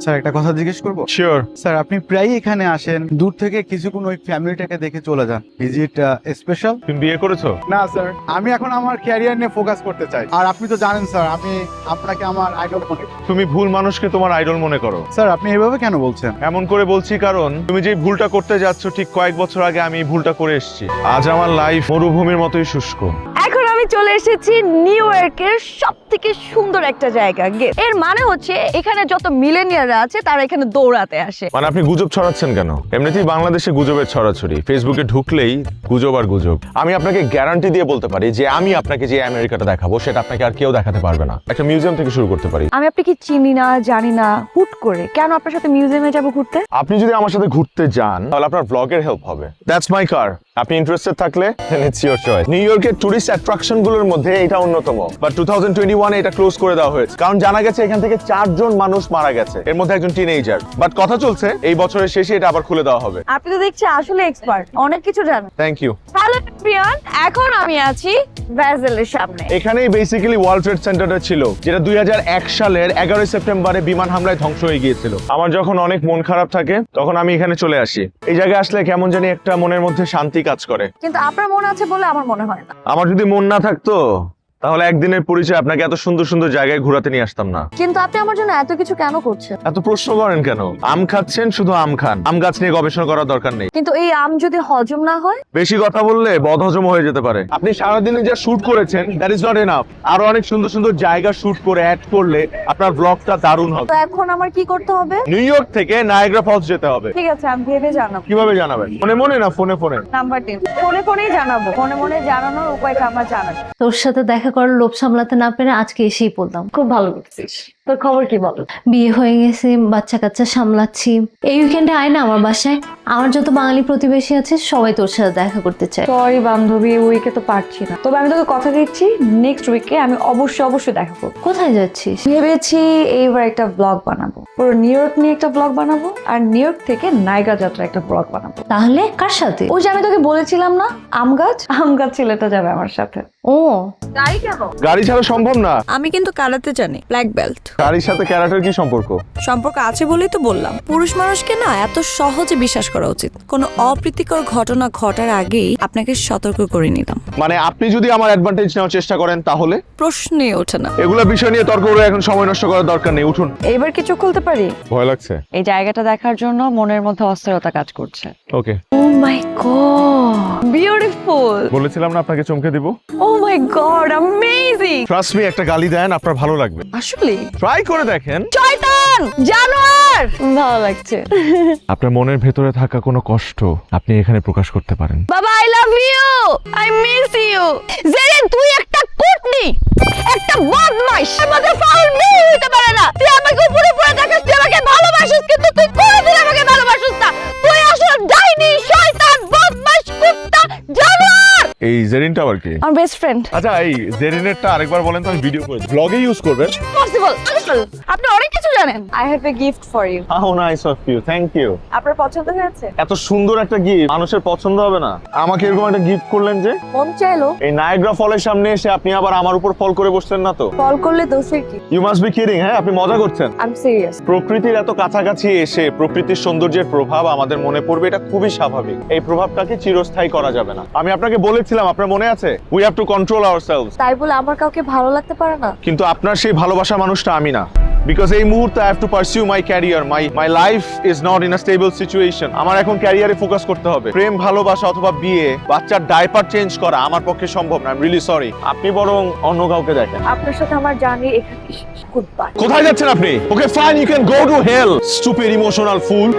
Sir একটা কথা জিজ্ঞেস করবো? শিওর। স্যার আপনি প্রায়ই এখানে আসেন, দূর থেকে কিছুক্ষণ ওই ফ্যামিলিটাকে দেখে চলে যান। Is it special? তুমি বিয়ে করেছো? না স্যার, আমি এখন আমার ক্যারিয়ার নিয়ে ফোকাস করতে চাই। আর আপনি তো জানেন স্যার, আমি আপনাকে আমার আইডল মনে করি। তুমি ভুল মানুষকে তোমার আইডল মনে করো। স্যার আপনি এভাবে কেন বলছেন? এমন করে বলছি কারণ তুমি যে ভুলটা করতে যাচ্ছ ঠিক কয়েক বছর আগে আমি এই ভুলটা করে এসেছি। আজ আমার লাইফ মরুভূমির মতোই শুষ্ক। এখন আমি চলে এসেছি নিউ ইয়র্কের সব থেকে সুন্দর একটা জায়গা গেট। এর মানে হচ্ছে এখানে যত মিলেনিয়াররা আছে তারা এখানে দৌড়াতে আসে। মানে আপনি গুজব ছড়াচ্ছেন কেন? এমনিতেই বাংলাদেশে গুজবের ছড়াছড়ি, ফেসবুকে ঢুকলেই গুজব আর গুজব। আমি আপনাকে গ্যারান্টি দিয়ে বলতে পারি যে আমি আপনাকে যে আমেরিকাটা দেখাবো সেটা আপনাকে আর কেউ দেখাতে পারবে না। একটা মিউজিয়াম থেকে শুরু করতে পারি। আমি আপনাকে চিনি না, জানি না, হুট করে কেন আপনার সাথে মিউজিয়ামে যাব ঘুরতে? আপনি যদি আমার সাথে ঘুরতে যান তাহলে আপনার ব্লগের হেল্প হবে। দ্যাটস মাই কার। আপনি ইন্টারেস্টেড থাকলে দেন ইটস ইওর চয়েস। নিউ ইয়র্কের টুরিস্ট অ্যাট্রাকশন গুলোর মধ্যে এটা অন্যতম, বাট 2021 এটা ক্লোজ করে দেওয়া হয়েছে কারণ জানা গেছে এখান থেকে 4 জন মানুষ মারা গেছে, এর মধ্যে একজন টিনেজার। বাট কথা চলছে এই বছরের শেষে এটা আবার খুলে দেওয়া হবে। আপনি তো দেখছি আসলে এক্সপার্ট, অনেক কিছু জানেন। Thank you. হ্যালো প্রিয়ান, এখন আমি আছি ব্যাজেলের সামনে। এখানেই বেসিক্যালি ওয়ার্ল্ড ট্রেড সেন্টারটা ছিল, যেটা 2001 সালের 11 সেপ্টেম্বরে বিমান হামলায় ধ্বংস হয়ে গিয়েছিল। আমার যখন অনেক মন খারাপ থাকে তখন আমি এখানে চলে আসি। এই জায়গায় আসলে কেমন জানি একটা মনের মধ্যে শান্তি কাজ করে। কিন্তু আপনার মনে আছে বলে আমার মনে হয় না। আমার যদি মন না থাকতো তাহলে একদিনের পরিচয় আপনাকে এত সুন্দর সুন্দর জায়গায় ঘোরাতে নিয়ে আসতাম না। কিন্তু আপনি আমার জন্য এত কিছু কেন করছেন? এত প্রশ্ন করেন কেন? আম খাচ্ছেন, শুধু আম খান, আম গাছ নিয়ে গবেষণা করার দরকার নেই। কিন্তু এই আম যদি হজম না হয়? বেশি কথা বললে বদহজম হয়ে যেতে পারে। আপনি সারাদিনে যা শুট করেছেন দ্যাট ইজ নট এনাফ। আরো অনেক সুন্দর সুন্দর জায়গা শুট করে অ্যাড করলে আপনার ব্লগটা দারুণ হবে। তো এখন আমার কি করতে হবে? নিউ ইয়র্ক থেকে নায়াগ্রা ফলস যেতে হবে। ঠিক আছে, আমি ভেবে জানাবো। কিভাবে জানাবেন? মনে মনে না ফোনে ফোনে? নাম্বার দিন, ফোনে ফোনেই জানাবো। ফোনে ফোনে জানানোর উপায়টা আমার জানা নেই। তোর সাথে দেখা করার লোভ সামলাতে না পেরে আজকে এসেই পড়লাম। খুব ভালো করছিস। তোর খবর কি বল? বিয়ে হয়ে গেছে, বাচ্চা কাচ্চা সামলাচ্ছি। এই উইকেন্ডে আয় না আমার বাসায়। আমার যত বাঙালি প্রতিবেশী আছে সবাই তোর সাথে দেখা করতে চায়। সরি বান্ধবী, উইকে তো পারছি না। তবে আমি তোকে কথা দিচ্ছি, নেক্সট উইকে আমি অবশ্যই দেখা করবো। কোথায় যাচ্ছিস? ভেবেছি এইবার একটা ব্লগ বানাবো, পুরো নিউ ইয়র্ক নিয়ে একটা ব্লগ বানাবো, আর নিউ ইয়র্ক থেকে নায়গা যাত্রা একটা ব্লগ বানাবো। তাহলে কার সাথে? ওই যে আমি তোকে বলেছিলাম না, আম গাছ ছেলেটা যাবে আমার সাথে। ও গাড়ি কেন? গাড়ি ছাড়া সম্ভব না। আমি কিন্তু কারাতে জানি, ব্ল্যাক বেল্ট। গাড়ির সাথে ক্যারাটের কি সম্পর্ক? সম্পর্ক আছে বলেই তো বললাম। পুরুষ মানুষকে না এত সহজে বিশ্বাস করা উচিত। কোনো অপ্রীতিকর ঘটনা ঘটার আগেই আপনাকে সতর্ক করে নিলাম। মানে আপনি যদি আমার অ্যাডভান্টেজ নেওয়ার চেষ্টা করেন তাহলে? প্রশ্নই ওঠে না। এগুলা বিষয় নিয়ে তর্ক করে এখন সময় নষ্ট করার দরকার নেই, উঠুন। এইবার কি চোখ খুলতে পারি? ভয় লাগছে। এই জায়গাটা দেখার জন্য মনের মধ্যে অস্থিরতা কাজ করছে। ওকে। ও মাই গড, বিউটিফুল। বলেছিলাম না আপনাকে চমকে দিব। ও মাই গড, অ্যামেজিং। ট্রাস্ট মি, একটা গালি দেন আপনার ভালো লাগবে। আসলে ট্রাই করে দেখেন। শয়তান, জানোয়ার। ভালো লাগছে। আপনার মনের ভেতরে থাকা কোনো কষ্ট আপনি এখানে প্রকাশ করতে পারেন। বাবা, I love you, I miss you. Zerin, তুই একটা কুটনি, একটা বদমাইশ। আমাদের ফাউল মেয়ে হইতে পারে না। তুই আমাকে উপরে উপরে দেখাস, তুই আমাকে ভালোবাসিস, কিন্তু তুই কোনোদিন আমাকে ভালোবাসিস না। তুই আসলে ডাইনি, শয়তান, বদমাইশ, কুত্তা, জানোয়ার। এই জেরিনটা আবার কি? আমার বেস্ট ফ্রেন্ড। আচ্ছা, এই জেরিনেরটা আরেকবার বলেন তো, আমি ভিডিও করে ব্লগে ইউজ করবেন। পসিবল। আপনি অনেক কিছু জানেন। I have a gift for you. How nice of you, thank you. আপনার পছন্দ হয়েছে? এত সুন্দর একটা গিফট মানুষের পছন্দ হবে না? আমাকে এরকম একটা গিফট করলেন যে? মন চাইলো। এই নায়াগ্রা ফলের সামনে এসে আপনি আবার আমার উপর ফল করে বসছেন না তো? কল করলে দোষের কি? You must be kidding. হ্যাঁ, আপনি মজা করছেন। I am serious. প্রকৃতির এত কাছাকাছি এসে প্রকৃতির সৌন্দর্যের প্রভাব আমাদের মনে পড়বে, এটা খুবই স্বাভাবিক। এই প্রভাবটাকে চিরস্থায়ী করা যাবে না। আমি আপনাকে বলেছিলাম, আপনার মনে আছে, we have to control ourselves. তাই বলে আমার কাউকে ভালো লাগতে পারে না। কিন্তু আপনার সেই ভালোবাসা মানুষটা আমি না। বিকজ এই মুহূর্তে I have to pursue my career. My life is not in a stable situation. আমার এখন ক্যারিয়ারে ফোকাস করতে হবে। প্রেম, ভালোবাসা অথবা বিয়ে, বাচ্চার ডাইপার চেঞ্জ করা আমার পক্ষে সম্ভব না। I am really sorry. আপনি বরং অন্য কাউকে দেখেন। আপনার সাথে আমার জার্নি এখানে শেষ। Goodbye. কোথায় যাচ্ছেন আপনি? Okay fine, you can go to hell, stupid emotional full.